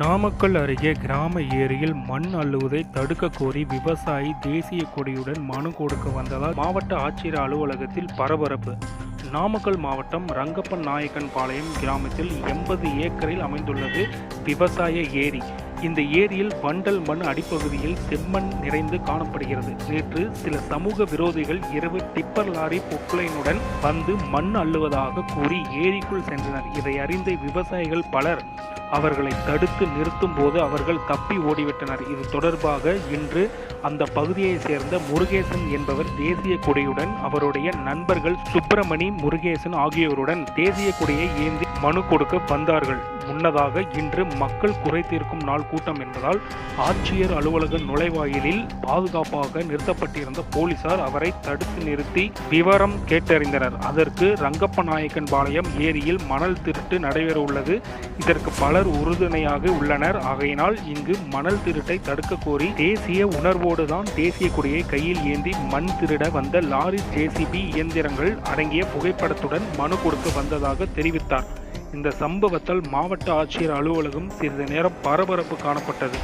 நாமக்கல் அருகே கிராம ஏரியில் மண் அள்ளுவதை தடுக்க கோரி விவசாயி தேசிய கொடியுடன் மனு கொடுக்க வந்ததால் மாவட்ட ஆட்சியர் அலுவலகத்தில் பரபரப்பு. நாமக்கல் மாவட்டம் ரங்கப்பன் நாயக்கன் பாளையம் கிராமத்தில் 80 ஏக்கரில் அமைந்துள்ளது விவசாய ஏரி. இந்த ஏரியில் வண்டல் மண் அடிப்பகுதியில் செம்மண் நிறைந்து காணப்படுகிறது. நேற்று சில சமூக விரோதிகள் இரவு டிப்பர் லாரி பொக்லைனுடன் வந்து மண் அள்ளுவதாக கூறி ஏரிக்குள் சென்றனர். இதை அறிந்த விவசாயிகள் பலர் அவர்களை தடுத்து நிறுத்தும் போது அவர்கள் தப்பி ஓடிவிட்டனர். இது தொடர்பாக இன்று அந்த பகுதியை சேர்ந்த முருகேசன் என்பவர் தேசிய கொடியுடன் அவருடைய நண்பர்கள் சுப்பிரமணி, முருகேசன் ஆகியோருடன் தேசிய கொடியை ஏந்தி மனு கொடுக்க வந்தார்கள். முன்னதாக இன்று மக்கள் குறை தீர்க்கும் நாள் கூட்டம் என்பதால் ஆட்சியர் அலுவலக நுழைவாயிலில் பாதுகாப்பாக நிறுத்தப்பட்டிருந்த போலீசார் அவரை தடுத்து நிறுத்தி விவரம் கேட்டறிந்தனர். அதற்கு ரங்கப்பநாயக்கன் பாளையம் ஏரியில் மணல் திருட்டு நடைபெற உள்ளது. இதற்கு பலர் உறுதுணையாக உள்ளனர். ஆகையினால் இங்கு மணல் திருட்டை தடுக்க கோரி தேசிய உணர்வோடுதான் தேசிய கொடியை கையில் ஏந்தி மண் திருட வந்த லாரி, ஜேசிபி இயந்திரங்கள் அடங்கிய புகைப்படத்துடன் மனு கொடுக்க வந்ததாக தெரிவித்தார். இந்த சம்பவத்தால் மாவட்ட ஆட்சியர் அலுவலகம் சிறிது நேரம் பரபரப்பு காணப்பட்டது.